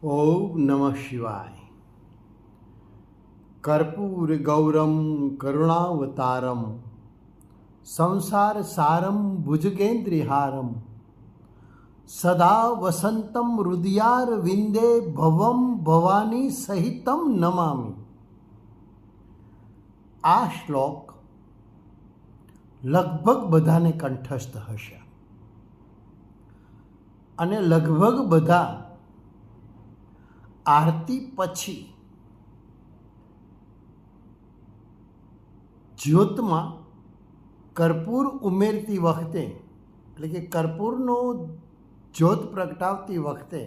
ઓમ નમઃ શિવાય. કર્પૂર ગૌરમ કરુણાવતારમ સંસાર સારમ ભુજગેન્દ્રિહારમ સદા વસંતમ હૃદયાર વિંદે ભવમ ભવાની સહિતમ નમામિ. આ શ્લોક લગભગ બધાને કંઠસ્થ હશે અને લગભગ બધા આરતી પછી જ્યોતમાં કર્પૂર ઉમેરતી વખતે, એટલે કે કર્પૂરનો જ્યોત પ્રગટાવતી વખતે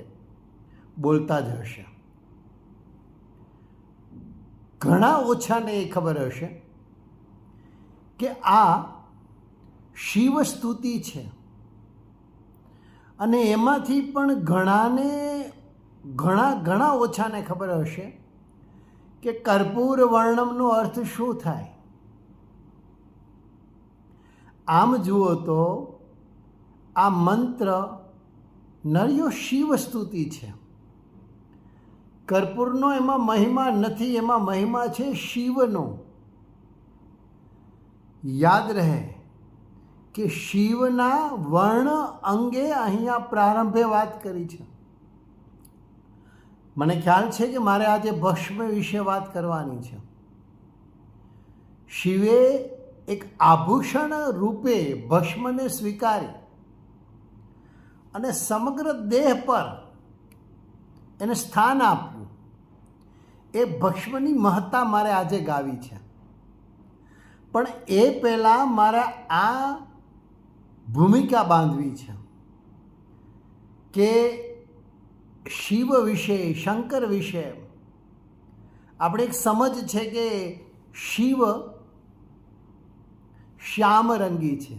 બોલતા જ હશે. ઘણા ઓછાને એ ખબર હશે કે આ શિવ સ્તુતિ છે અને એમાંથી પણ ઘણા ઓછાને ખબર હશે કે કર્પૂર વર્ણમનો અર્થ શું થાય. આમ જુઓ તો આ મંત્ર નર્યો શિવ સ્તુતિ છે. કર્પૂરનો એમાં મહિમા નથી, એમાં મહિમા છે શિવનો. યાદ રહે કે શિવના વર્ણ અંગે અહીંયા પ્રારંભે વાત કરી છે. મને ખ્યાલ છે કે મારે આજે ભસ્મ વિશે વાત કરવાની છે. શિવે એક આભૂષણ રૂપે ભસ્મને સ્વીકારી અને સમગ્ર દેહ પર એને સ્થાન આપ્યું. એ ભસ્મની મહત્તા મારે આજે ગાવી છે, પણ એ પહેલાં મારે આ ભૂમિકા બાંધવી છે કે શિવ વિશે, શંકર વિશે આપણે એક સમજ છે કે શિવ શ્યામ રંગી છે.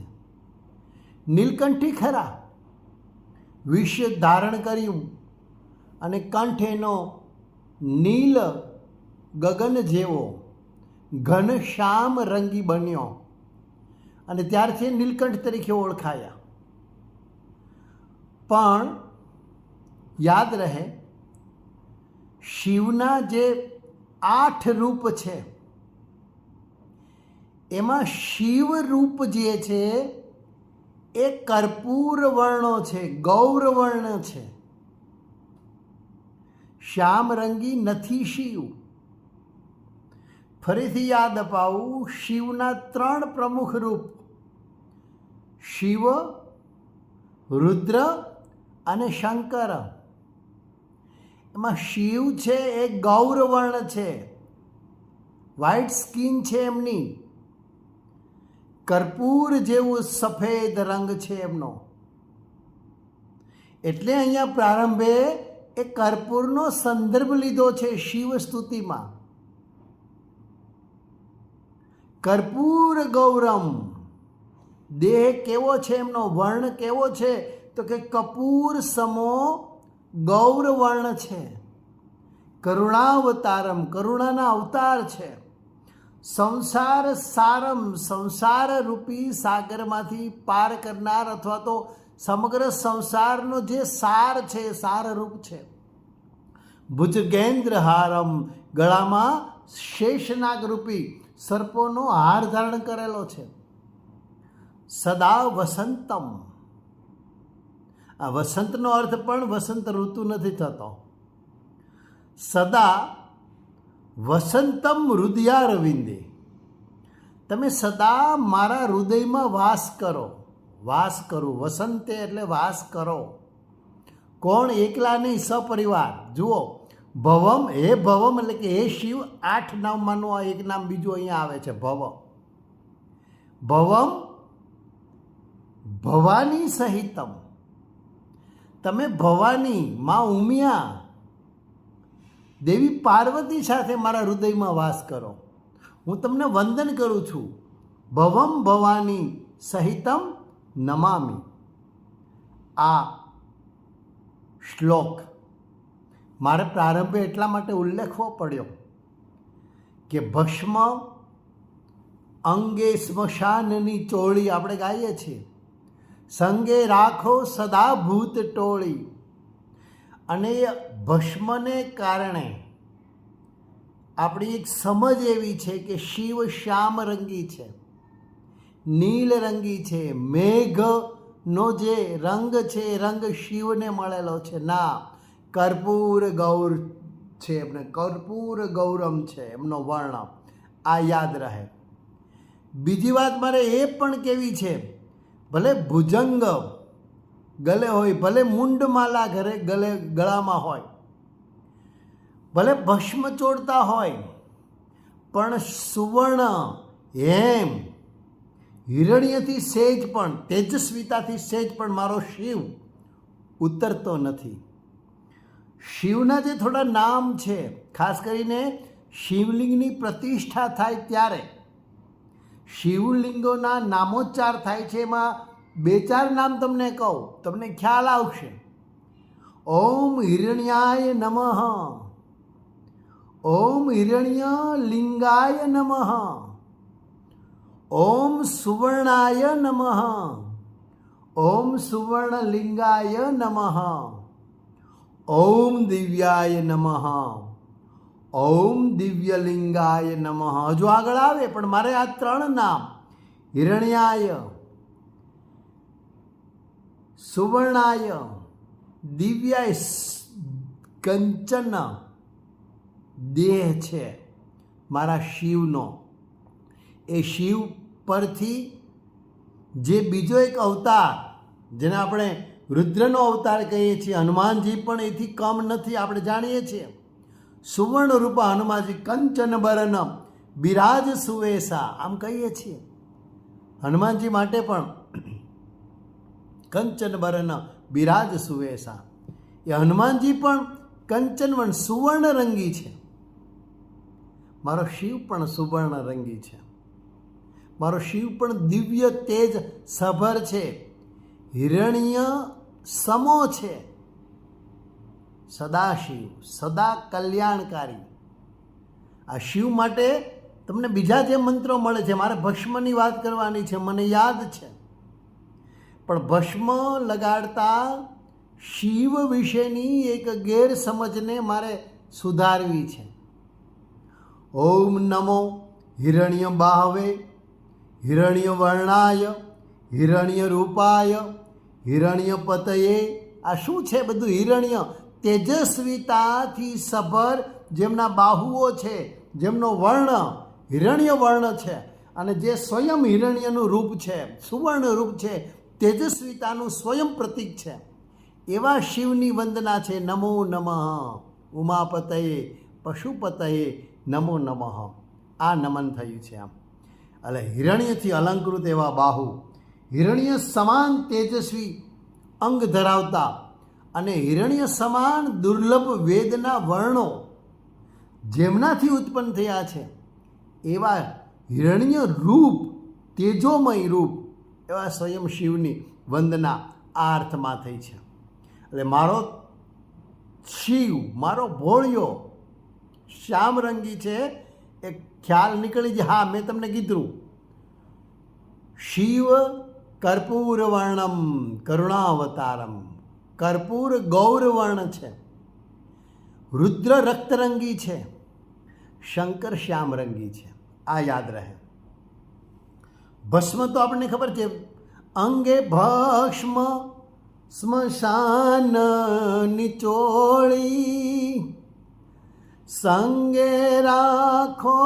નીલકંઠી ખરા, વિષ ધારણ કર્યું અને કંઠ એનો નીલ ગગન જેવો ઘન શ્યામ રંગી બન્યો અને ત્યારથી નીલકંઠ તરીકે ઓળખાયા. પણ યાદ રહે, શિવના જે 8 રૂપ છે એમાં શિવ રૂપ જે છે એ કર્પૂર વર્ણો છે, ગૌર વર્ણ છે. શ્યામ રંગી નથી શિવ. ફરીથી યાદ અપાવું, શિવના 3 પ્રમુખ રૂપ શિવ, રુદ્ર અને શંકર. એમાં શિવ છે એ ગૌર વર્ણ છે, વ્હાઇટ સ્કિન છે એમની, કર્પૂર જેવું સફેદ રંગ છે એમનો. એટલે અહીંયા પ્રારંભે એ કર્પૂરનો સંદર્ભ લીધો છે શિવ સ્તુતિમાં. કર્પૂર ગૌરમ, દેહ કેવો છે એમનો, વર્ણ કેવો છે તો કે કપૂર સમો ગૌર વર્ણ છે. કરુણાવતારમ, કરુણાના અવતાર છે. સંસાર સારમ, સંસાર રૂપી સાગરમાંથી પાર કરનાર અથવા તો સમગ્ર સંસારનો જે સાર છે, સારરૂપ છે. ભુજગેન્દ્રહારમ, ગળામાં શેષનાગ રૂપી સર્પોનો હાર ધારણ કરેલો છે. સદા વસંતમ, આ વસંતનો અર્થ પણ વસંત ઋતુ નથી થતો. સદા વસંતમ હૃદયારવિંદે, તમે સદા મારા હૃદયમાં વાસ કરો. વાસ કરો, વસંતે એટલે વાસ કરો. કોણ? એકલા નહીં, સપરિવાર. જુઓ, ભવમ, હે ભવમ એટલે કે હે શિવ, 8 નામમાંનું આ એક નામ બીજું અહીંયા આવે છે, ભવ. ભવમ ભવાની સહિતમ, તમે ભવાની માં ઉમિયા દેવી પાર્વતી સાથે મારા હૃદયમાં વાસ કરો. હું તમને વંદન કરું છું. ભવમ ભવાની સહિતમ નમામિ. આ શ્લોક મારે પ્રારંભે એટલા માટે ઉલ્લેખવો પડ્યો કે ભસ્મ અંગે સ્મશાનની ચોળી આપણે ગાઈએ છીએ, સંગે રાખો સદા ભૂત ટોળી. અને એ ભસ્મને કારણે આપણી એક સમજ એવી છે કે શિવ શ્યામ રંગી છે, નીલ રંગી છે, મેઘનો જે રંગ છે એ રંગ શિવને મળેલો છે. ના, કર્પૂર ગૌર છે, એમને કર્પૂર ગૌરમ છે એમનો વર્ણ. આ યાદ રહે. બીજી વાત મારે એ પણ કહેવી છે, ભલે ભુજંગ ગલે હોય, ભલે મુંડમાલા ગળામાં હોય, ભલે ભસ્મ ચોડતા હોય, પણ સુવર્ણ હેમ હિરણ્યથી સેજ પણ, તેજસ્વીતાથી સેજ પણ મારો શિવ ઉતરતો નથી. શિવના જે થોડા નામ છે, ખાસ કરીને શિવલિંગની પ્રતિષ્ઠા થાય ત્યારે શિવલિંગોના નામોચ્ચાર થાય છે. એમાં 2-4 નામ તમને કહું, તમને ખ્યાલ આવશે. ઓમ હિરણ્યાય નમઃ, ઓમ હિરણ્ય લિંગાય નમઃ, ઓમ સુવર્ણાય નમઃ, ઓમ સુવર્ણલિંગાય નમઃ, ઓમ દિવ્યાય નમઃ, ઓમ દિવ્યલિંગાય નમઃ. હજુ આગળ આવે, પણ મારે આ 3 નામ હિરણ્યાય, સુવર્ણાય, દિવ્યાય, કંચન દેહ છે મારા શિવનો. એ શિવ પરથી જે બીજો એક અવતાર, જેને આપણે રુદ્રનો અવતાર કહીએ છીએ, હનુમાનજી પણ એથી કમ નથી, આપણે જાણીએ છીએ. સુવર્ણ રૂપા હનુમાનજી, કંચન બરન બિરાજ સુવેશા, આમ કહીએ છીએ. હનુમાનજી માટે પણ કંચન બરન બિરાજ સુવેશા. એ હનુમાનજી પણ કંચનવન સુવર્ણ રંગી છે. મારો શિવ પણ સુવર્ણ રંગી છે. મારો શિવ પણ દિવ્ય તેજ સભર છે, હિરણ્ય સમો છે. સદાશિવ, સદા કલ્યાણકારી. આ શિવ માટે તમને બીજા જે મંત્રો મળે છે, મારે ભસ્મની વાત કરવાની છે, મને યાદ છે, પણ ભસ્મ લગાડતા શિવ વિશેની એક ગેરસમજને મારે સુધારવી છે. ઓમ નમો હિરણ્ય બાહવે, હિરણ્ય વર્ણાય, હિરણ્ય રૂપાય, હિરણ્ય પતયે. આ શું છે બધું? હિરણ્ય, તેજસ્વીતાથી સભર, જેમના બાહુઓ છે, જેમનો વર્ણ હિરણ્ય વર્ણ છે, અને જે સ્વયં હિરણ્યનું રૂપ છે, સુવર્ણ રૂપ છે, તેજસ્વીતાનું સ્વયં પ્રતીક છે, એવા શિવની વંદના છે. નમો નમઃ ઉમાપતયે પશુપતયે નમો નમઃ. આ નમન થયું છે. આમ એટલે હિરણ્યથી અલંકૃત એવા બાહુ, હિરણ્ય સમાન તેજસ્વી અંગ ધરાવતા અને હિરણ્ય સમાન દુર્લભ વેદના વર્ણો જેમનાથી ઉત્પન્ન થયા છે, એવા હિરણ્ય રૂપ, તેજોમય રૂપ એવા સ્વયં શિવની વંદના આ અર્થમાં થઈ છે. એટલે મારો શિવ, મારો ભોળિયો શ્યામરંગી છે. એક ખ્યાલ નીકળી જાય. હા, મેં તમને કીધું, શિવ કર્પૂર વર્ણમ કરુણાવતારમ. કર્પૂર ગૌરવર્ણ છે, રુદ્ર રક્તરંગી છે, શંકર શ્યામરંગી છે. આ યાદ રહે. ભસ્મ તો આપણને ખબર છે, અંગે ભસ્મ સ્મશાન નિચોળી, સંગે રાખો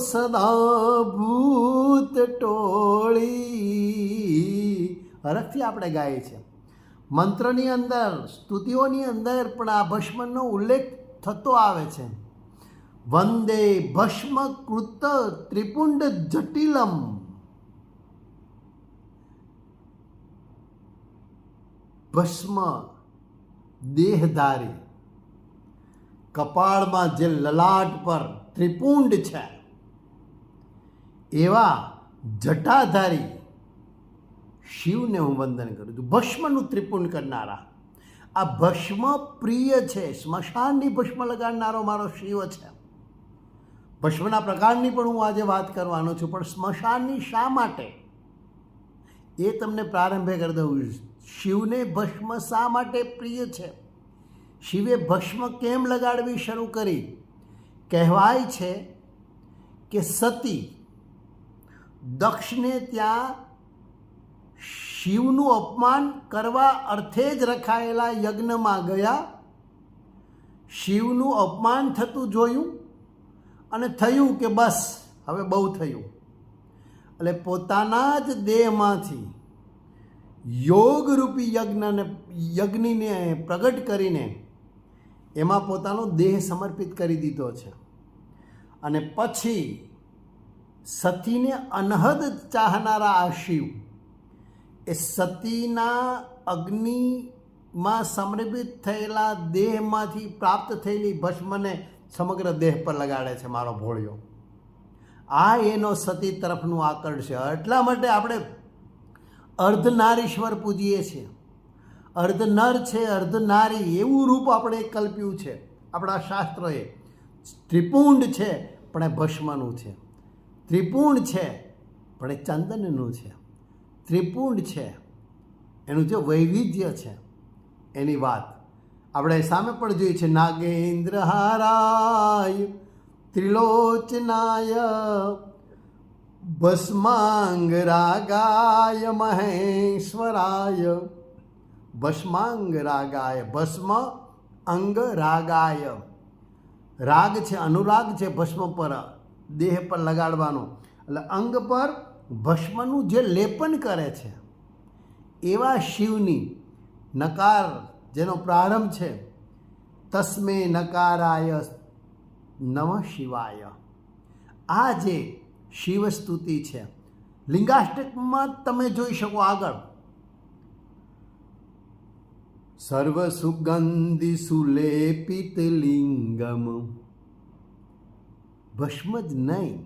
સદા ભૂત ટોળી. હરખથી આપણે ગાઈએ છીએ. મંત્રની અંદર, સ્તુતિઓની અંદર પણ આ ભસ્મનો ઉલ્લેખ થતો આવે છે. વંદે ભસ્મ કૃત ત્રિપુંડ જટિલમ. ભસ્મ દેહધારી, કપાળમાં જે લલાટ પર ત્રિપુંડ છે, એવા જટાધારી શિવને હું વંદન કરું છું. ભસ્મનું ત્રિપુંડ કરનારા. આ ભસ્મ પ્રિય છે. સ્મશાનની ભસ્મ લગાડનારો મારો શિવ છે. ભસ્મના પ્રકારની પણ હું આજે વાત કરવાનો છું, પણ સ્મશાનની શા માટે એ તમને પ્રારંભે કરી દઉં. શિવને ભસ્મ શા માટે પ્રિય છે? શિવે ભસ્મ કેમ લગાડવી શરૂ કરી? કહેવાય છે કે સતી દક્ષને ત્યાં શિવનું અપમાન કરવા અર્થે જ રખાયેલા યજ્ઞમાં ગયા, શિવનું અપમાન થતું જોયું અને થયું કે બસ હવે બહુ થયું, એટલે પોતાના જ દેહમાંથી યોગરૂપી યજ્ઞને પ્રગટ કરીને એમાં પોતાનો દેહ સમર્પિત કરી દીધો છે. અને પછી સતીને અનહદ ચાહનારા આ શિવ એ સતીના અગ્નિમાં સમર્પિત થયેલા દેહમાંથી પ્રાપ્ત થયેલી ભસ્મને સમગ્ર દેહ પર લગાડે છે મારો ભોળિયો. આ એનો સતી તરફનું આકર્ષણ છે. એટલા માટે આપણે અર્ધનારીશ્વર પૂજીએ છીએ. અર્ધ નર છે અર્ધ નારી એવું રૂપ આપણે કલ્પ્યું છે આપણા શાસ્ત્રોએ. ત્રિપુંડ છે પણ એ ભસ્મનું છે, ત્રિપુંડ છે પણ એ ચંદનનું છે, ત્રિપુંડ છે એનું જે વૈવિધ્ય છે એની વાત આપણે સામે પણ જોઈએ છે. નાગેન્દ્ર હારાય ત્રિલોચનાય ભસ્માંગ રાગાય મહેશ્વરાય. ભસ્માંગ રાગાય, ભસ્મ અંગ રાગાય. રાગ છે, અનુરાગ છે ભસ્મ પર, દેહ પર લગાડવાનો, એટલે અંગ પર ભસ્મનું જે લેપન કરે છે એવા શિવની નકાર જેનો પ્રારંભ છે તસ્મે નકારાય નમઃ શિવાય. આ જે શિવ સ્તુતિ છે લિંગાષ્ટકમાં તમે જોઈ શકો આગળ. સર્વ સુગંધિ સુલેપિત લિંગમ, ભસ્મ જ નહીં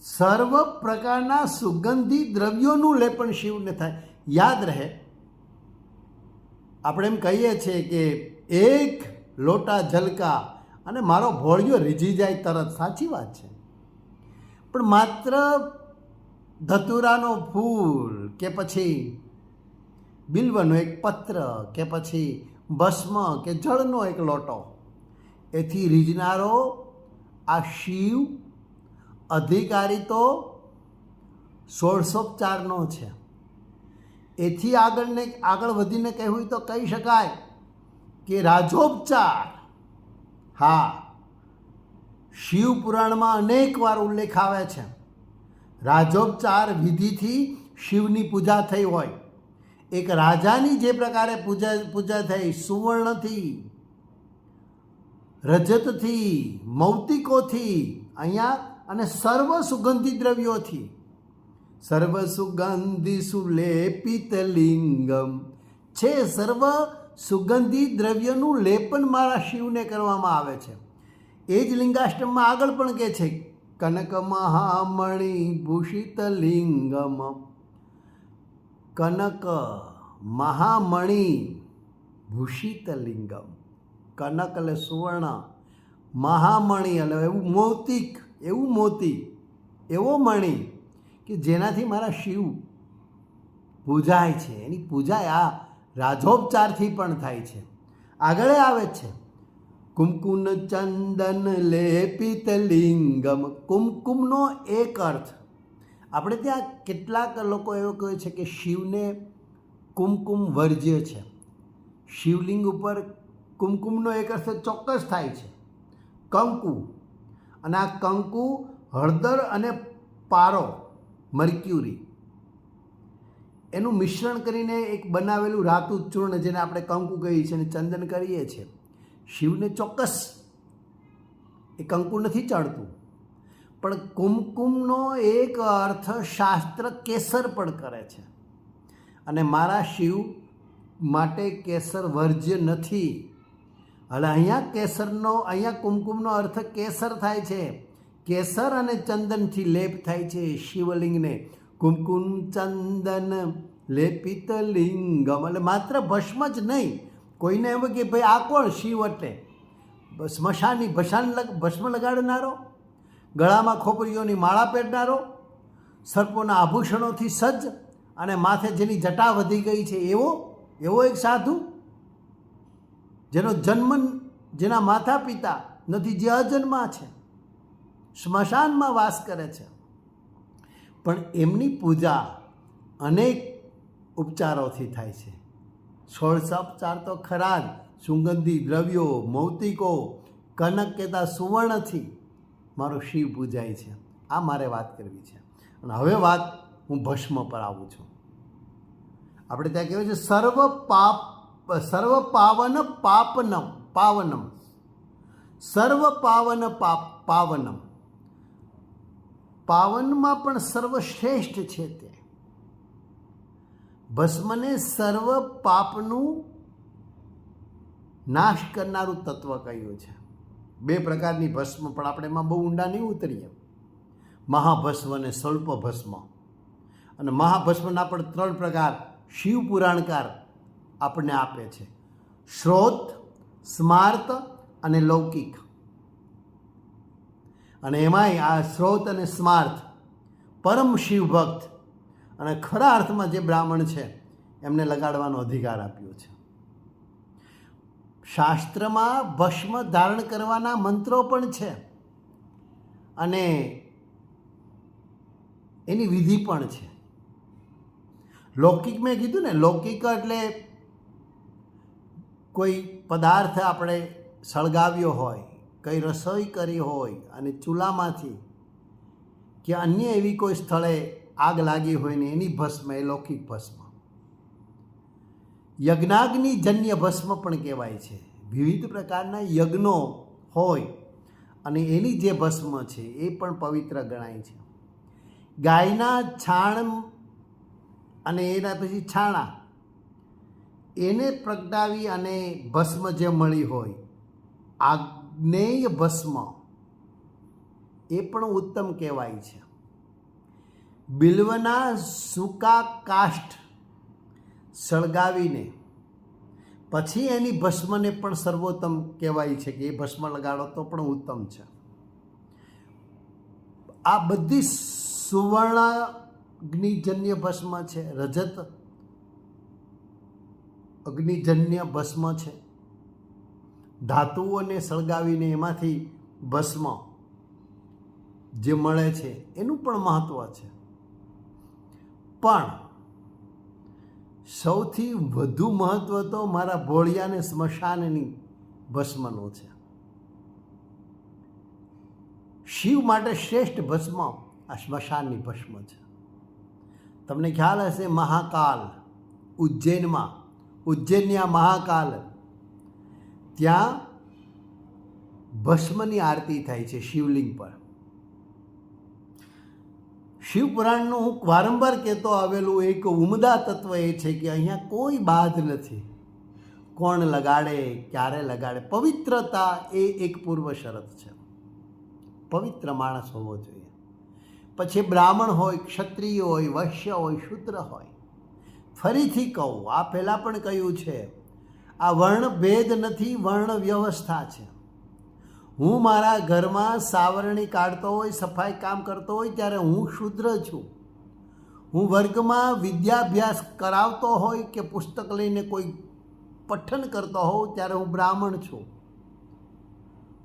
સર્વ પ્રકારના સુગંધી દ્રવ્યોનું લેપન શિવને થાય. યાદ રહે આપણે એમ કહીએ છીએ કે એક લોટા જલકા અને મારો ભોળિયો રીઝી જાય તરત. સાચી વાત છે, પણ માત્ર ધતુરાનો ફૂલ કે પછી બિલ્વનો એક પત્ર કે પછી ભસ્મ કે જળનો એક લોટો એથી રીઝનારો આ શિવ અધિકારી તો 16ઉપચારનો છે. એથી આગળ વધીને કહેવું તો કહી શકાય કે રાજોપચાર. હા, શિવ પુરાણમાં અનેક વાર ઉલ્લેખ આવે છે. રાજોપચાર વિધિથી શિવની પૂજા થઈ હોય. એક રાજાની જે પ્રકારે પૂજા થઈ સુવર્ણથી, રજતથી, મૌતિકોથી અહીંયા અને સર્વ સુગંધી દ્રવ્યોથી. સર્વ સુગંધી સુલેપિત લિંગમ છે. સર્વ સુગંધી દ્રવ્યનું લેપન મારા શિવને કરવામાં આવે છે. એ જ લિંગાષ્ટમમાં આગળ પણ કહે છે કનક મહામણિ ભૂષિત લિંગમ. કનક મહામણિ ભૂષિત લિંગમ. કનક એટલે સુવર્ણ, મહામણિ એટલે એવું મોતિક, એવું મોતી, એવો મણિ કે જેનાથી મારા શિવ પૂજાય છે. એની પૂજા આ રાજોપચારથી પણ થાય છે. આગળ આવે છે કુમકુમ ચંદન લેપિત લિંગમ. કુમકુમનો એક અર્થ આપણે ત્યાં કેટલાક લોકો એવો કહે છે કે શિવને કુમકુમ વર્જ્ય છે. શિવલિંગ ઉપર કુમકુમનો એક અર્થ ચોક્કસ થાય છે કંકુ. અને આ કંકુ હળદર અને પારો મર્ક્યુરી એનું મિશ્રણ કરીને એક બનાવેલું રાતું ચૂર્ણ જેને આપણે કંકુ કહીએ છીએ અને ચંદન કરીએ છીએ. શિવને ચોક્કસ એ કંકુ નથી ચડતું, પણ કુમકુમનો એક અર્થ શાસ્ત્ર કેસર પણ કરે છે. અને મારા શિવ માટે કેસર વર્જ્ય નથી. એટલે અહીંયા કુમકુમનો અર્થ કેસર થાય છે. કેસર અને ચંદનથી લેપ થાય છે શિવલિંગને. કુમકુમ ચંદન લેપિત લિંગમ એટલે માત્ર ભસ્મ જ નહીં. કોઈને એમ કે ભાઈ આ કોણ શિવ એટલે સ્મશાની ભસ્મ લગાડનારો, ગળામાં ખોપરીઓની માળા પહેરનારો, સર્પોના આભૂષણોથી સજ્જ અને માથે જેની જટા વધી ગઈ છે એવો એક સાધુ. જેનો જન્મ, જેના માતા પિતા નથી, જે અજન્મા છે, સ્મશાનમાં વાસ કરે છે, પણ એમની પૂજા અનેક ઉપચારોથી થાય છે. ષોડશોપચાર તો ખરા જ, સુગંધી દ્રવ્યો, મૌતિકો, કનક કહેતા સુવર્ણથી મારો શિવ પૂજાય છે. આ મારે વાત કરવી છે. અને હવે વાત હું ભસ્મ પર આવું છું. આપણે ત્યાં કહેવાય છે સર્વ પાવન પાવનમ, સર્વ પાવન પાવનમ. પાવનમાં પણ સર્વશ્રેષ્ઠ છે તે. ભસ્મને સર્વ પાપનું નાશ કરનારું તત્વ કહ્યું છે. બે પ્રકારની ભસ્મ, પણ આપણે એમાં બહુ ઊંડા નહીં ઉતરીએ. મહાભસ્મ અને સ્વલ્પ ભસ્મ. અને મહાભસ્મના પણ 3 પ્રકાર શિવ પુરાણકાર આપણને આપે છે: શ્રોત, સ્માર્ત અને લૌકિક. અને એમાંય આ શ્રોત અને સ્માર્ત પરમ શિવ ભક્ત અને ખરા અર્થમાં જે બ્રાહ્મણ છે એમને લગાડવાનો અધિકાર આપ્યો છે. શાસ્ત્રમાં ભસ્મ ધારણ કરવાના મંત્રો પણ છે અને એની વિધિ પણ છે. લૌકિક મેં કીધું ને, લૌકિક એટલે કોઈ પદાર્થ આપણે સળગાવ્યો હોય, કંઈ રસોઈ કરી હોય અને ચૂલામાંથી કે અન્ય એવી કોઈ સ્થળે આગ લાગી હોય ને એની ભસ્મ, એ લૌકિક ભસ્મ. યજ્ઞાગ્નિ જન્ય ભસ્મ પણ કહેવાય છે. વિવિધ પ્રકારના યજ્ઞો હોય અને એની જે ભસ્મ છે એ પણ પવિત્ર ગણાય છે. ગાયના છાણ અને એના પછી છાણા એને પ્રગટાવી અને ભસ્મ જે મળી હોય, આગ્નેય ભસ્મ, એ પણ ઉત્તમ કહેવાય છે. બિલ્વના સૂકા કાષ્ઠ સળગાવીને પછી એની ભસ્મને પણ સર્વોત્તમ કહેવાય છે કે એ ભસ્મ લગાડો તો પણ ઉત્તમ છે. આ બધી સુવર્ણ અગ્નિજન્ય ભસ્મ છે, રજત અગ્નિજન્ય ભસ્મ છે. ધાતુઓને સળગાવીને એમાંથી ભસ્મ જે મળે છે એનું પણ મહત્ત્વ છે. પણ સૌથી વધુ મહત્ત્વ તો મારા ભોળિયાને સ્મશાનની ભસ્મનો છે. શિવ માટે શ્રેષ્ઠ ભસ્મ આ સ્મશાનની ભસ્મ છે. તમને ખ્યાલ હશે, મહાકાલ ઉજ્જૈનના મહાકાલ, ત્યાં ભસ્મની આરતી થાય છે શિવલિંગ પર. શિવપુરાણનું હું વારંવાર કહેતો આવેલું એક ઉમદા તત્વ એ છે કે અહીંયા કોઈ બાધ નથી. કોણ લગાડે, ક્યારે લગાડે, પવિત્રતા એ એક પૂર્વ શરત છે. પવિત્ર માણસ હોવો જોઈએ. પછી બ્રાહ્મણ હોય, ક્ષત્રિય હોય, વૈશ્ય હોય, શૂદ્ર હોય. ફરીથી કહું, આ પહેલાં પણ કહ્યું છે, આ વર્ણ ભેદ નથી, વર્ણ વ્યવસ્થા છે. હું મારા ઘરમાં સાવરણી કાઢતો હોય, સફાઈ કામ કરતો હોય ત્યારે હું શૂદ્ર છું. હું વર્ગમાં વિદ્યાભ્યાસ કરાવતો હોય કે પુસ્તક લઈને કોઈ પઠન કરતો હોઉં ત્યારે હું બ્રાહ્મણ છું.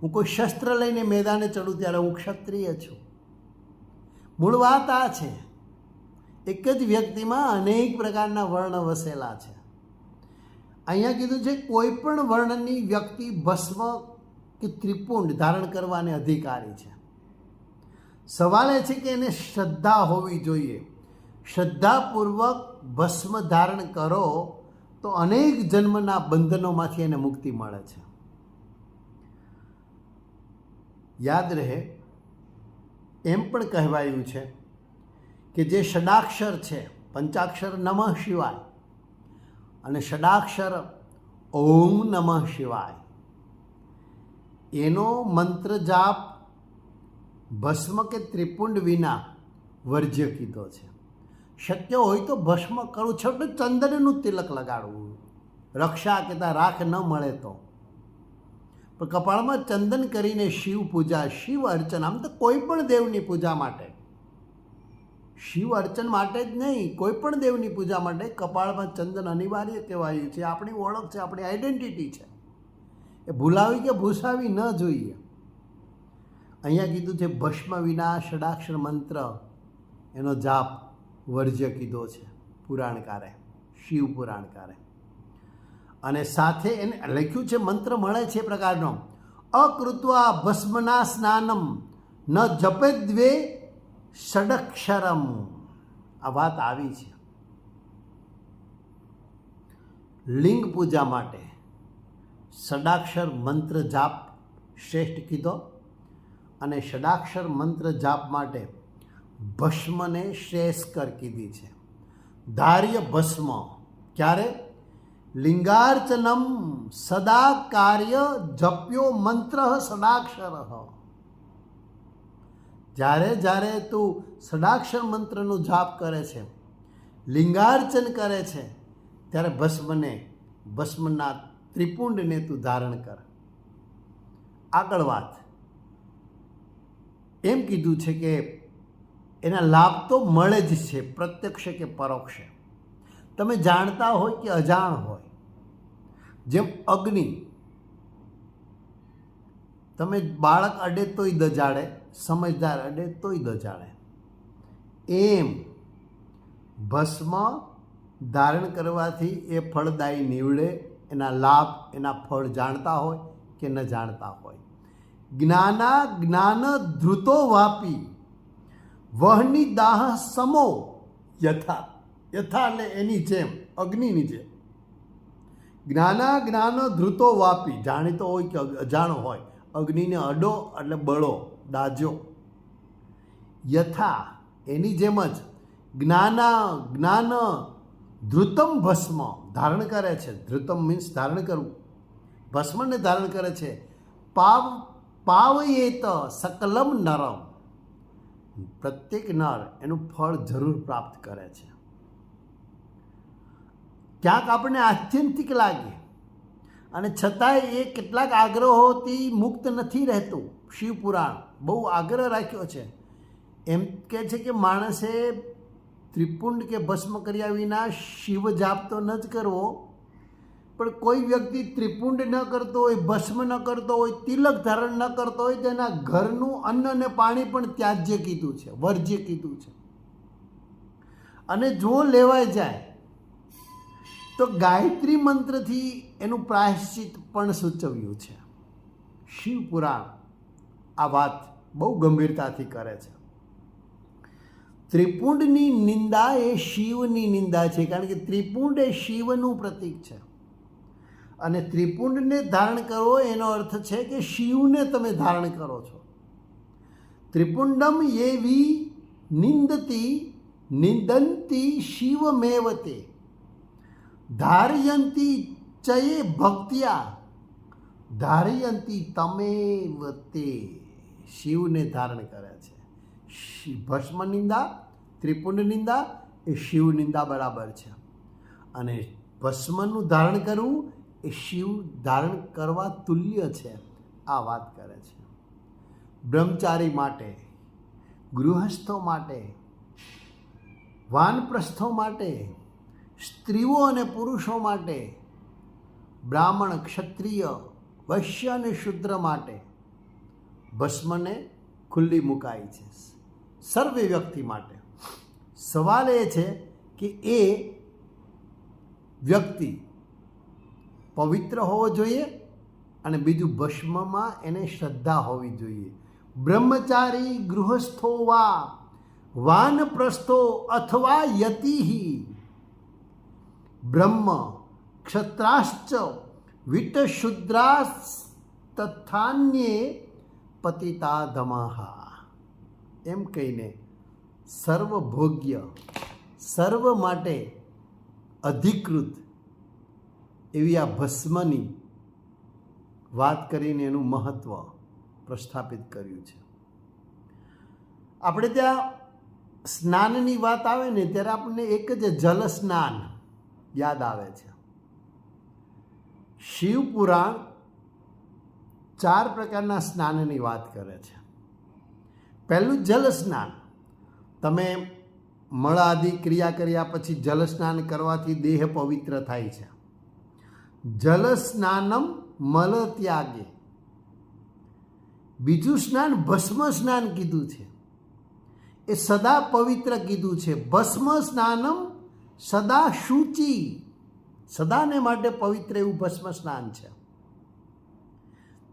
હું કોઈ શસ્ત્ર લઈને મેદાને ચડું ત્યારે હું ક્ષત્રિય છું. મૂળ વાત આ છે. એક જ વ્યક્તિમાં અનેક પ્રકારના વર્ણ વસેલા છે. અહીંયા કીધું છે કોઈ પણ વર્ણની વ્યક્તિ ભસ્મ કે ત્રિપુંડ ધારણ કરવાને અધિકારી છે. સવાલ એ છે કે એને શ્રદ્ધા હોવી જોઈએ. શ્રદ્ધાપૂર્વક ભસ્મ ધારણ કરો તો અનેક જન્મના બંધનોમાંથી એને મુક્તિ મળે છે. યાદ રહે, એમ પણ કહેવાયું છે કે જે ષડાક્ષર છે, પંચાક્ષર નમઃ શિવાય અને ષડાક્ષર ઓમ નમઃ શિવાય, એનો મંત્ર જાપ ભસ્મ કે ત્રિપુંડ વિના વર્જ્ય કીધો છે. શક્ય હોય તો ભસ્મ કરવું છે, એટલે ચંદનનું તિલક લગાડવું. રક્ષા કહેતા રાખ ન મળે તો પણ કપાળમાં ચંદન કરીને શિવ પૂજા, શિવ અર્ચન, આમ તો કોઈ પણ દેવની પૂજા માટે, શિવ અર્ચન માટે જ નહીં, કોઈ પણ દેવની પૂજા માટે કપાળમાં ચંદન અનિવાર્ય કહેવાયું છે. આપણી ઓળખ છે, આપણી આઈડેન્ટિટી છે. એ ભૂલાવી કે ભૂસાવી ન જોઈએ. અહીંયા કીધું છે ભસ્મ વિના ષડાક્ષર મંત્ર એનો જાપ વર્જ્ય કીધો છે પુરાણકારે, શિવ પુરાણકારે. અને સાથે એને લખ્યું છે મંત્ર મળે છે એ પ્રકારનો, અકૃત્વા ભસ્મના સ્નાનમ ન જપેદ્વે ષડક્ષરમ. આ વાત આવી છે. લિંગ પૂજા માટે ષડાક્ષર મંત્ર જાપ શ્રેષ્ઠ કીધો, અને ષડાક્ષર મંત્ર જાપ માટે ભસ્મને શ્રેષ્ઠકર કીધી છે. ધાર્ય ભસ્મ ક્યારે? લિંગાર્ચનમ સદા કાર્ય જપ્યો મંત્ર ષડાક્ષર. જ્યારે જ્યારે તું ષડાક્ષર મંત્રનો જાપ કરે છે, લિંગાર્ચન કરે છે, ત્યારે ભસ્મના ત્રિપુંડને તું ધારણ કર. આગળ વાત એમ કીધું છે કે એના લાભ તો મળે જ છે, પ્રત્યક્ષ કે પરોક્ષ. તમે જાણતા હોય કે અજાણ હોય, જેમ અગ્નિ, તમે બાળક અડે તોય દજાડે, સમજદાર અડે તોય દજાડે, એમ ભસ્મ ધારણ કરવાથી એ ફળદાયી નીવડે. એના લાભ, એના ફળ જાણતા હોય કે ન જાણતા હોય. જ્ઞાન ધૃતો વાપી વહની દાહ સમો યથા. યથા એટલે એની જેમ, અગ્નિની જેમ. જ્ઞાન ધૃતો વાપી, જાણીતો હોય કે અજાણો હોય, અગ્નિને અડો એટલે બળો, દાજો. યથા એની જેમ જ જ્ઞાન ધૃતમ ભસ્મ ધારણ કરે છે. ધૃતમ મીન્સ ધારણ કરવું, ભસ્મને ધારણ કરે છે. પાવયેત સકલમ નરમ, પ્રત્યેક નર એનું ફળ જરૂર પ્રાપ્ત કરે છે. ક્યાંક આપણને આત્યંતિક લાગે, અને છતાંય એ કેટલાક આગ્રહોથી મુક્ત નથી રહેતું. શિવ પુરાણ બહુ આગ્રહ રાખ્યો છે. એમ કહે છે કે માણસે ત્રિપુંડ કે ભસ્મ કર્યા વિના શિવ જાપ તો ન જ કરવો, પણ કોઈ વ્યક્તિ ત્રિપુંડ ન કરતો હોય, ભસ્મ ન કરતો હોય, તિલક ધારણ ન કરતો હોય, તેના ઘરનું અન્ન અને પાણી પણ ત્યાજ્ય કીધું છે, વર્જ્ય કીધું છે. અને જો લેવાઈ જાય તો ગાયત્રી મંત્રથી એનું પ્રાયશ્ચિત પણ સૂચવ્યું છે. શિવ પુરાણ આ વાત બહુ ગંભીરતાથી કરે છે. ત્રિપુંડની નિંદા એ શિવની નિંદા છે, કારણ કે ત્રિપુંડ એ શિવનું પ્રતીક છે. અને ત્રિપુંડને ધારણ કરવો એનો અર્થ છે કે શિવને તમે ધારણ કરો છો. ત્રિપુંડમ એવી નિંદંતી શિવમેવતે ધારયંતી ચયે ભક્ત્યા ધારયંતી તમેવ તે. શિવને ધારણ કરે છે. ભસ્મ નિંદા, ત્રિપુંડ નિંદા એ શિવ નિંદા બરાબર છે. અને ભસ્મનું ધારણ કરવું એ શિવ ધારણ કરવા તુલ્ય છે. આ વાત કરે છે. બ્રહ્મચારી માટે, ગૃહસ્થો માટે, વાનપ્રસ્થો માટે, સ્ત્રીઓ અને પુરુષો માટે, બ્રાહ્મણ, ક્ષત્રિય, વૈશ્ય અને શૂદ્ર માટે ભસ્મને ખુલ્લી મુકાઈ છે. સર્વે વ્યક્તિ માટે. સવાલ એ છે કે એ વ્યક્તિ પવિત્ર હોવો જોઈએ, અને બીજું ભસ્મમાં એને શ્રદ્ધા હોવી જોઈએ. બ્રહ્મચારી ગૃહસ્થો વા વાનપ્રસ્થો અથવા યતિહી બ્રહ્મ ક્ષત્રાશ્ચ વિટશુદ્રાસ્તથાન્યે પતિતાધમાહા. એમ કહીને સર્વભોગ્ય, સર્વ માટે અધિકૃત એવી આ ભસ્મની વાત કરીને એનું મહત્ત્વ પ્રસ્થાપિત કર્યું છે. આપણે ત્યાં સ્નાનની વાત આવે ને ત્યારે આપણને એક જ જલ સ્નાન યાદ આવે છે. શિવ પુરાણ 4 પ્રકારના સ્નાનની વાત કરે છે. પહેલું જલ સ્નાન. તમે મળ આદિ ક્રિયા કર્યા પછી જલ સ્નાન કરવાથી દેહ પવિત્ર થાય છે. જલ સ્નાનમ મલ ત્યાગે. બીજું સ્નાન ભસ્મ સ્નાન કીધું છે, એ સદા પવિત્ર કીધું છે. ભસ્મ સ્નાનમ સદા શુચિ, સદાને માટે પવિત્ર એવું ભસ્મ સ્નાન છે.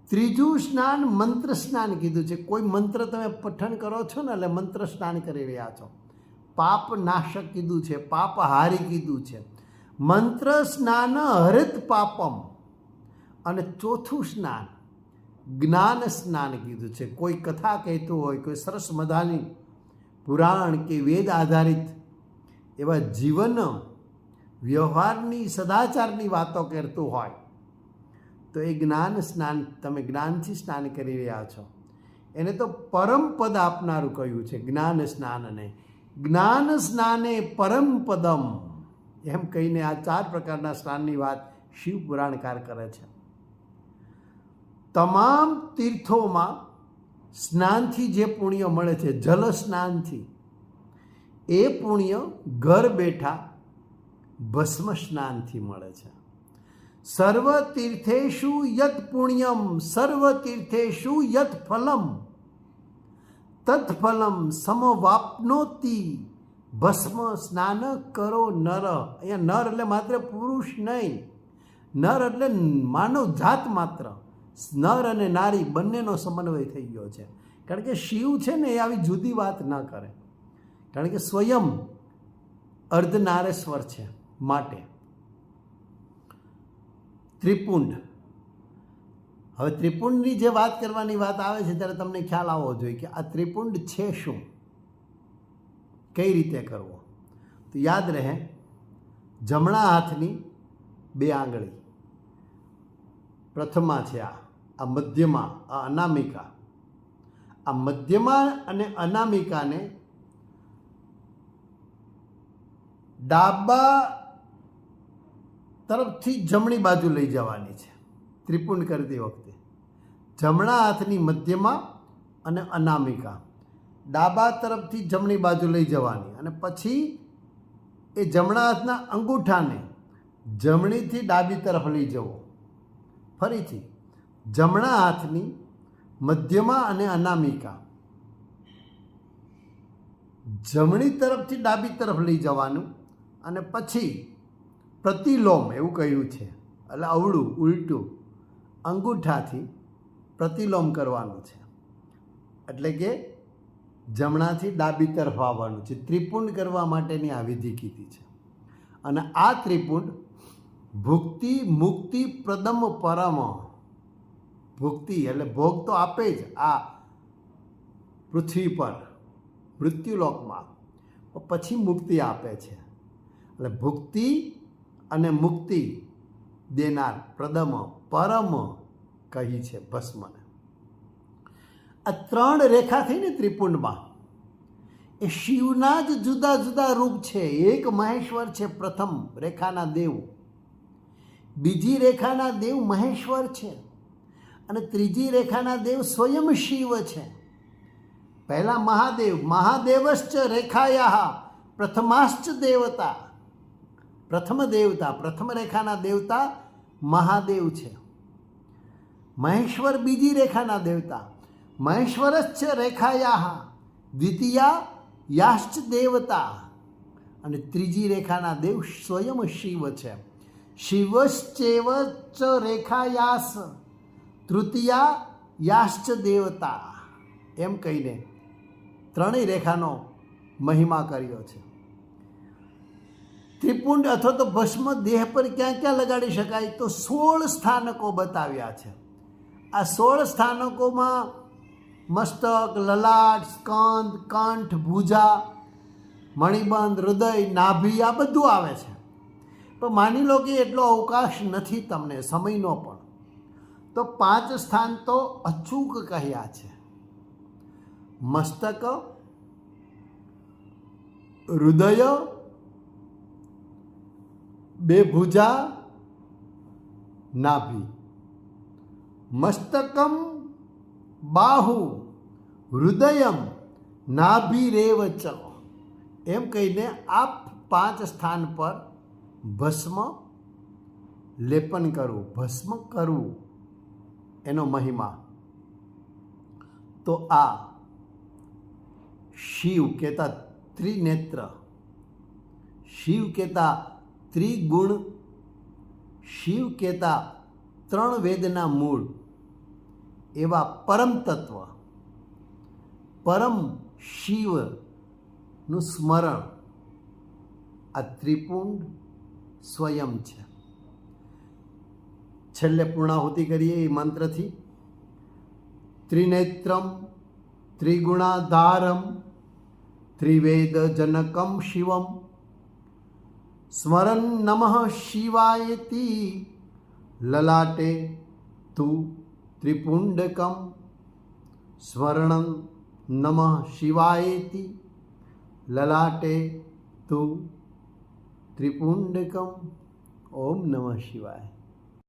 ત્રીજું સ્નાન મંત્ર સ્નાન કીધું છે. કોઈ મંત્ર તમે પઠન કરો છો ને એટલે મંત્ર સ્નાન કરી રહ્યા છો. પાપ નાશક કીધું છે, પાપ હારી કીધું છે. મંત્ર સ્નાન હરિત પાપમ. અને ચોથું સ્નાન જ્ઞાન સ્નાન કીધું છે. કોઈ કથા કહેતું હોય, કોઈ સરસ મજાની પુરાણ કે વેદ આધારિત એવા જીવન વ્યવહારની સદાચારની વાતો કરતું હોય તો એ જ્ઞાન સ્નાન, તમે જ્ઞાનથી સ્નાન કરી રહ્યા છો. એને તો પરમ પદ આપનારું કહ્યું છે જ્ઞાન સ્નાનને. જ્ઞાન સ્નાને પરમ પદમ એમ કહીને આ 4 પ્રકારના સ્નાનની વાત શિવ પુરાણકાર કરે છે. તમામ તીર્થોમાં સ્નાનથી જે પુણ્ય મળે છે, જલ સ્નાનથી, એ પુણ્ય ઘર બેઠા ભસ્મ સ્નાનથી મળે છે. સર્વ તીર્થેષુ યત પુણ્યમ સર્વ તીર્થેષુ યત ફલમ તત્ફલમ સમવાપ્નોતિ ભસ્મ સ્નાન કરો નર. અહીંયા નર એટલે માત્ર પુરુષ નહીં, નર એટલે માનવ જાત માત્ર. નર અને નારી બંનેનો સમન્વય થઈ ગયો છે. કારણ કે શિવ છે ને એ આવી જુદી વાત ન કરે, કારણ કે સ્વયં અર્ધનારેશ્વર છે. માટે ત્રિપુંડ, હવે ત્રિપુંડની જે વાત કરવાની વાત આવે છે ત્યારે તમને ખ્યાલ આવવો જોઈએ કે આ ત્રિપુંડ છે શું, કઈ રીતે કરવો. તો યાદ રહે, જમણા હાથની 2 આંગળી, પ્રથમા છે આ મધ્યમાં, આ અનામિકા. આ મધ્યમાં અને અનામિકાને ડાબા તરફથી જમણી બાજુ લઈ જવાની છે. ત્રિપુંડ કરતી વખતે જમણા હાથની મધ્યમાં અને અનામિકા ડાબા તરફથી જમણી બાજુ લઈ જવાની, અને પછી એ જમણા હાથના અંગૂઠાને જમણીથી ડાબી તરફ લઈ જવો. ફરીથી જમણા હાથની મધ્યમાં અને અનામિકા જમણી તરફથી ડાબી તરફ લઈ જવાનું, અને પછી પ્રતિલોમ એવું કહ્યું છે, એટલે અવળું ઉલટું અંગૂઠાથી પ્રતિલોમ કરવાનું છે. એટલે કે જમણાથી ડાબી તરફ આવવાનું છે. ત્રિપુંડ કરવા માટેની આ વિધિ કીધી છે. અને આ ત્રિપુંડ ભુક્તિ મુક્તિ પ્રદમ પરમ, ભુક્તિ એટલે ભોગ તો આપે જ આ પૃથ્વી પર મૃત્યુલોકમાં, પછી મુક્તિ આપે છે. એટલે ભુક્તિ અને મુક્તિ દેનાર પ્રદમ પરમ કહી છે ભસ્મને. આ 3 રેખા થઈ ને ત્રિપુંડમાં, એ શિવના જ જુદા જુદા રૂપ છે. એક મહેશ્વર છે, પ્રથમ રેખાના દેવ. બીજી રેખાના દેવ મહેશ્વર છે, અને ત્રીજી રેખાના દેવ સ્વયં શિવ છે. પહેલા મહાદેવ, મહાદેવશ્ચ રેખાયા પ્રથમાશ્ચ દેવતા. પ્રથમ દેવતા, પ્રથમ રેખાના દેવતા મહાદેવ છે. મહેશ્વર બીજી રેખાના દેવતા, મહેશ્વરશ્ચ રેખાયા દ્વિતીયા યાશ્ચ દેવતા. અને ત્રીજી રેખાના દેવ સ્વયં શિવ છે. શિવશ્ચેવ ચ રેખાયાસ તૃતીયા યાશ્ચ દેવતા. એમ કહીને 3 રેખાનો મહિમા કર્યો છે. ત્રિપુંડ અથવા તો ભસ્મ દેહ પર ક્યાં ક્યાં લગાડી શકાય, તો 16 સ્થાનકો બતાવ્યા છે. આ 16 સ્થાનકોમાં મસ્તક, લલાટ, સ્કંદ, કંઠ, ભુજા, મણિબંધ, હૃદય, નાભી આ બધું આવે છે. પણ માની લો કે એટલો અવકાશ નથી તમને, સમયનો પણ, તો 5 સ્થાન તો અચૂક કહ્યા છે. મસ્તક, હૃદય, 2 ભુજા, નાભી. મસ્તકમ બાહુ હૃદયમ નાભિરેવ ચ. એમ કહીને આ 5 સ્થાન પર ભસ્મ લેપન કરવું, ભસ્મ કરવું. એનો મહિમા. તો આ શિવ કહેતા ત્રિનેત્ર, શિવ કહેતા ત્રિગુણ, શિવ કહેતા ત્રણ વેદના મૂળ એવા પરમ તત્વ, પરમ શિવનું સ્મરણ આ ત્રિપુંડ સ્વયં છે. છેલ્લે પૂર્ણાહુતિ કરીએ એ મંત્રથી. ત્રિનેત્રમ ત્રિગુણાધારમ ત્રિવેદજનકમ શિવમ સ્મરન નમઃ શિવાયેતિ લલાટે તુ ત્રિપુંડકમ સ્મરણ નમઃ શિવાયેતિ લલાટે તુ ત્રિપુંડકમ. ઓમ નમઃ શિવાય.